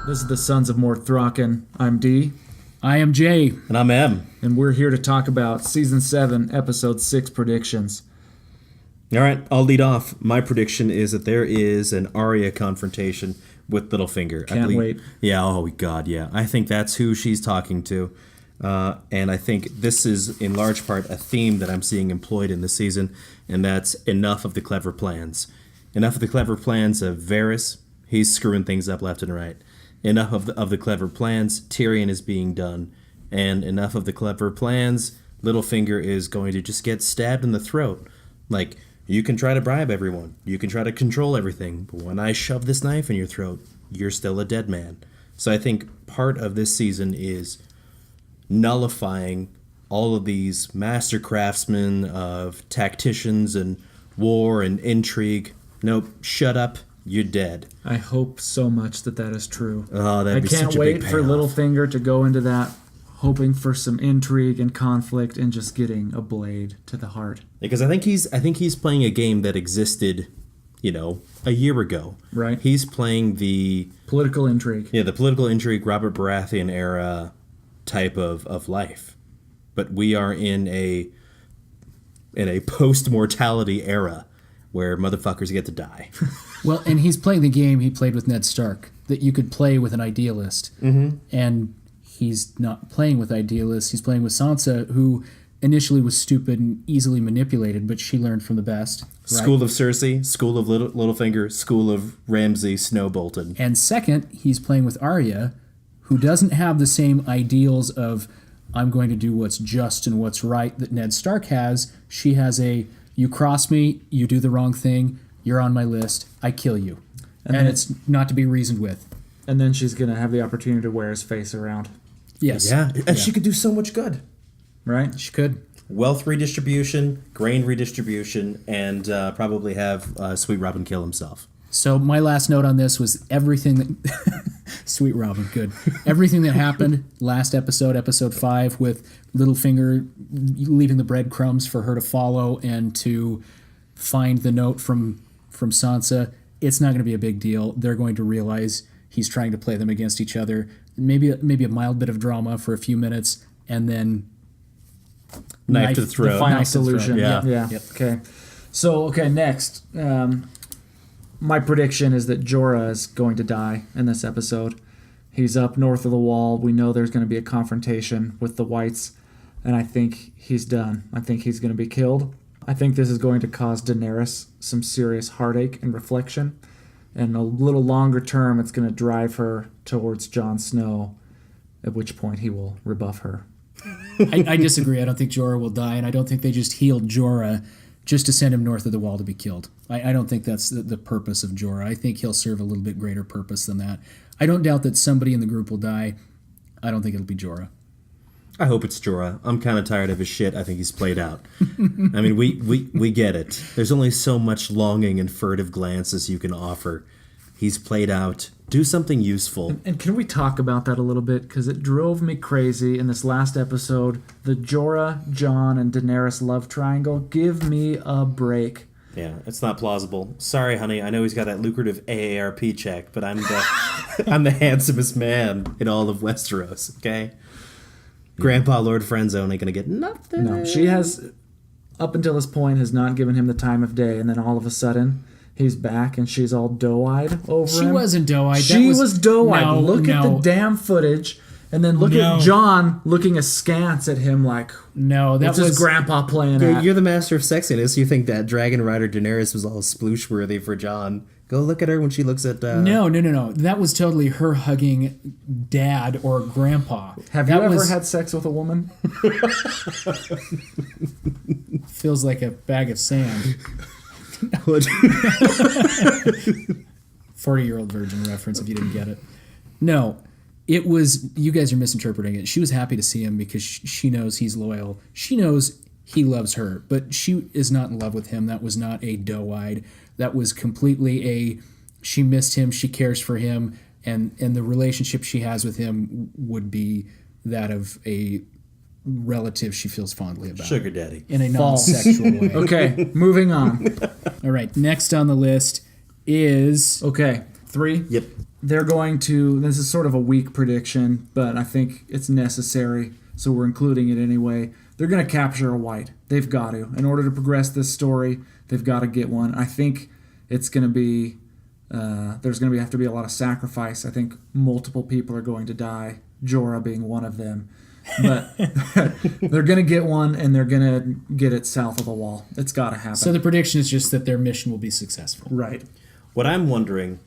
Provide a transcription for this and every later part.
This is the Sons of Morthraken. I'm D. I am Jay. And I'm M. And we're here to talk about Season 7, Episode 6 predictions. All right, I'll lead off. My prediction is that there is an Arya confrontation with Littlefinger. Can't wait. Yeah, oh God, yeah. I think that's who she's talking to. And I think this is, in large part, a theme that I'm seeing employed in this season, and that's enough of the clever plans. Enough of the clever plans of Varys. He's screwing things up left and right. Enough of the clever plans, Tyrion is being done. And enough of the clever plans, Littlefinger is going to just get stabbed in the throat. Like, you can try to bribe everyone. You can try to control everything. But when I shove this knife in your throat, you're still a dead man. So I think part of this season is nullifying all of these master craftsmen of tacticians and war and intrigue. Nope, shut up. You're dead. I hope so much that is true. Oh, that'd be such a big payoff. I can't wait for Littlefinger to go into that, hoping for some intrigue and conflict and just getting a blade to the heart. Because I think he's playing a game that existed, a year ago. Right. He's playing the political intrigue. Yeah, the political intrigue, Robert Baratheon era type of life. But we are in a post-mortality era where motherfuckers get to die. Well, and he's playing the game he played with Ned Stark, that you could play with an idealist. Mm-hmm. And he's not playing with idealists. He's playing with Sansa, who initially was stupid and easily manipulated, but she learned from the best. Right? School of Cersei, School of Littlefinger, School of Ramsay Snowbolton. And second, he's playing with Arya, who doesn't have the same ideals of, I'm going to do what's just and what's right that Ned Stark has. She has you cross me, you do the wrong thing, you're on my list, I kill you. And it's not to be reasoned with. And then she's going to have the opportunity to wear his face around. Yes. Yeah, and she could do so much good. Right? She could. Wealth redistribution, grain redistribution, and probably have Sweet Robin kill himself. So my last note on this was everything that... Sweet Robin, good. Everything that happened last episode 5, with Littlefinger leaving the breadcrumbs for her to follow and to find the note from Sansa, it's not going to be a big deal. They're going to realize he's trying to play them against each other. Maybe a mild bit of drama for a few minutes, and then knife to the throat. The final solution. Yeah. Yep. Okay. So, next. My prediction is that Jorah is going to die in this episode. He's up north of the wall. We know there's going to be a confrontation with the Wights, and I think he's done. I think he's going to be killed. I think this is going to cause Daenerys some serious heartache and reflection, and a little longer term, it's going to drive her towards Jon Snow, at which point he will rebuff her. I disagree. I don't think Jorah will die, and I don't think they just healed Jorah just to send him north of the wall to be killed. I don't think that's the purpose of Jorah. I think he'll serve a little bit greater purpose than that. I don't doubt that somebody in the group will die. I don't think it'll be Jorah. I hope it's Jorah. I'm kind of tired of his shit. I think he's played out. I mean, we get it. There's only so much longing and furtive glances you can offer. He's played out. Do something useful. And can we talk about that a little bit? Because it drove me crazy in this last episode. The Jorah, Jon, and Daenerys love triangle. Give me a break. Yeah, it's not plausible. Sorry, honey. I know he's got that lucrative AARP check, but I'm the handsomest man in all of Westeros, okay? Grandpa Lord Friendzone ain't gonna get nothing. No, she has, up until this point, has not given him the time of day, and then all of a sudden... he's back, and she's all doe-eyed over him. She wasn't doe-eyed. She was doe-eyed. Look at the damn footage, and then look at Jon looking askance at him like, no, that was his grandpa playing at. You're the master of sexiness. You think that Dragon Rider Daenerys was all sploosh-worthy for Jon. Go look at her when she looks at... No. That was totally her hugging dad or grandpa. Have you ever had sex with a woman? Feels like a bag of sand. 40-year-old virgin reference if you didn't get it. No, it was, you guys are misinterpreting it. She was happy to see him because she knows he's loyal. She knows he loves her, but she is not in love with him. That was not a doe-eyed. That was completely she missed him, she cares for him, and the relationship she has with him would be that of a relative she feels fondly about. Sugar daddy. In a non-sexual way. Okay, moving on. All right, next on the list is... Okay, 3. Yep. they're going to, this is sort of a weak prediction, but I think it's necessary, so we're including it anyway. They're going to capture a Wight. They've got to. In order to progress this story, they've got to get one. I think it's going to be, there's going to have to be a lot of sacrifice. I think multiple people are going to die, Jorah being one of them. But they're going to get one, and they're going to get it south of the wall. It's got to happen. So the prediction is just that their mission will be successful. Right. What I'm wondering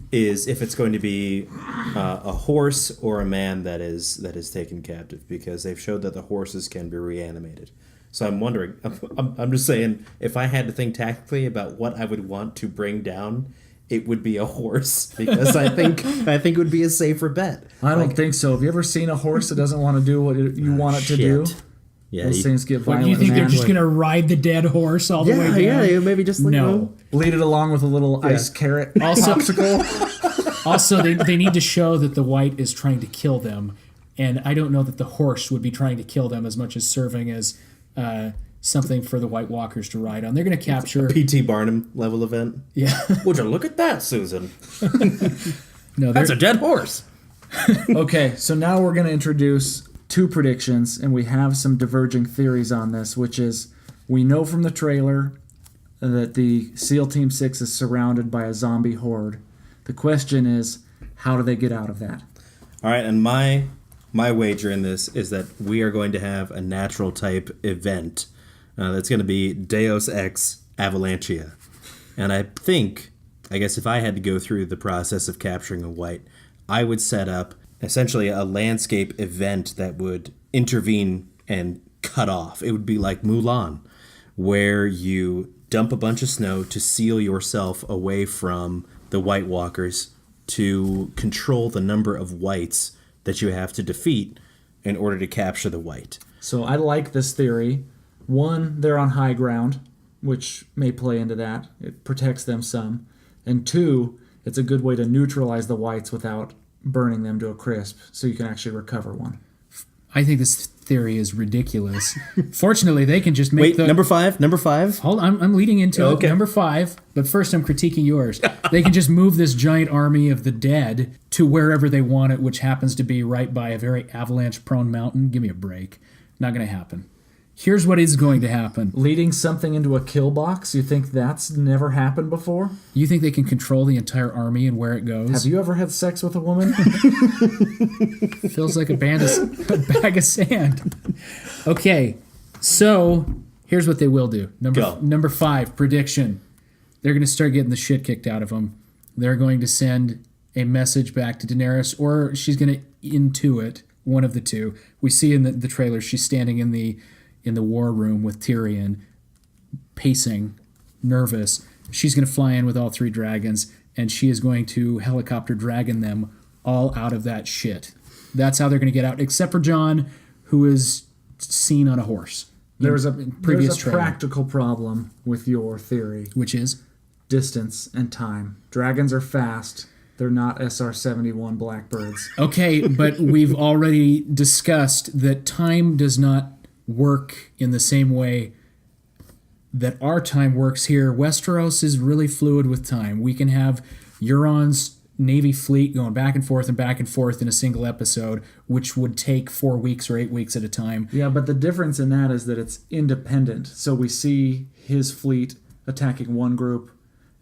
is if it's going to be a horse or a man that is taken captive, because they've showed that the horses can be reanimated. So I'm wondering, I'm just saying, if I had to think tactically about what I would want to bring down, it would be a horse, because I think it would be a safer bet. I don't think so. Have you ever seen a horse that doesn't want to do what you want it to do? Yeah, Those things get What, violent. do you think they're man. just going to ride the dead horse all the way down? Yeah, maybe just like, No. Bleed it along with a little ice carrot Also- popsicle. Also, they need to show that the Wight is trying to kill them, and I don't know that the horse would be trying to kill them as much as serving as something for the White Walkers to ride on. They're going to capture... P.T. Barnum level event. Yeah. Would you look at that, Susan? No, That's a dead horse. Okay, so now we're going to introduce two predictions, and we have some diverging theories on this, which is we know from the trailer that the SEAL Team 6 is surrounded by a zombie horde. The question is, how do they get out of that? All right, and my wager in this is that we are going to have a natural type event that's going to be Deus Ex Avalanchea. And I guess if I had to go through the process of capturing a Wight, I would set up essentially a landscape event that would intervene and cut off. It would be like Mulan, where you dump a bunch of snow to seal yourself away from the White Walkers to control the number of Wights that you have to defeat in order to capture the Wight. So I like this theory. One, they're on high ground, which may play into that. It protects them some. And two, it's a good way to neutralize the Wights without burning them to a crisp, so you can actually recover one. I think this theory is ridiculous. Fortunately, they can just make Wait, number five? Hold on, I'm leading into Okay. number 5, but first I'm critiquing yours. They can just move this giant army of the dead to wherever they want it, which happens to be right by a very avalanche-prone mountain. Give me a break. Not going to happen. Here's what is going to happen. Leading something into a kill box, you think that's never happened before? You think they can control the entire army and where it goes? Have you ever had sex with a woman? Feels like a bag of sand. Okay, so here's what they will do. Number 5, prediction. They're going to start getting the shit kicked out of them. They're going to send a message back to Daenerys, or she's going to intuit, one of the two. We see in the trailer she's standing in the war room with Tyrion, pacing, nervous. She's going to fly in with all 3 dragons, and she is going to helicopter dragon them all out of that shit. That's how they're going to get out, except for Jon, who is seen on a horse. There's a trailer. practical problem with your theory. Which is? Distance and time. Dragons are fast. They're not SR-71 Blackbirds. Okay, but we've already discussed that time does not work in the same way that our time works here. Westeros is really fluid with time. We can have Euron's Navy fleet going back and forth in a single episode, which would take 4 weeks or 8 weeks at a time. Yeah, but the difference in that is that it's independent. So we see his fleet attacking one group,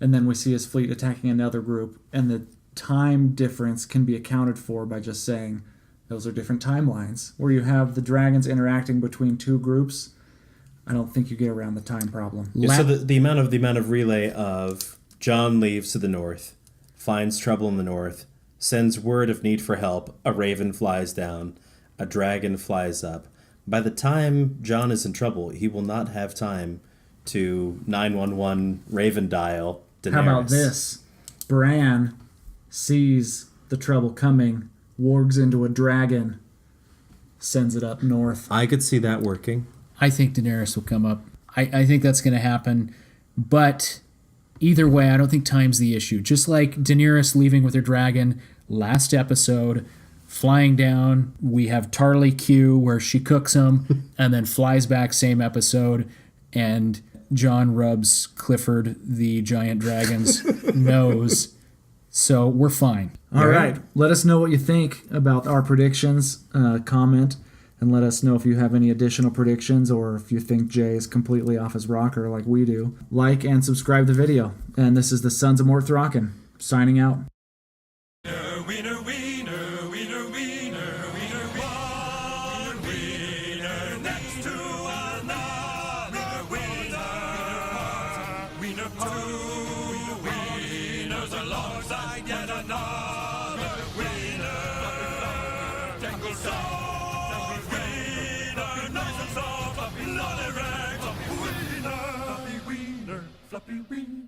and then we see his fleet attacking another group, and the time difference can be accounted for by just saying those are different timelines. Where you have the dragons interacting between 2 groups, I don't think you get around the time problem. Yeah, so the amount of relay of Jon leaves to the north, finds trouble in the north, sends word of need for help, a raven flies down, a dragon flies up. By the time Jon is in trouble, he will not have time to 911 raven dial Daenerys. How about this? Bran sees the trouble coming, wargs into a dragon, sends it up north. I could see that working. I think Daenerys will come up. I think that's going to happen. But either way, I don't think time's the issue. Just like Daenerys leaving with her dragon last episode, flying down, we have Tarly Q where she cooks him and then flies back same episode, and Jon rubs Clifford the giant dragon's nose, So we're fine. All right. Let us know what you think about our predictions. Comment and let us know if you have any additional predictions or if you think Jay is completely off his rocker like we do. Like and subscribe the video. And this is the Sons of Mort Thraken signing out. Wiener, wiener, wiener, wiener, wiener, one wiener next to another wiener, wiener, two wieners alongside yet another wiener, tangle soft, wiener, nice and soft, fluffy, lolly rags, wiener, fluffy wiener, fluffy wiener.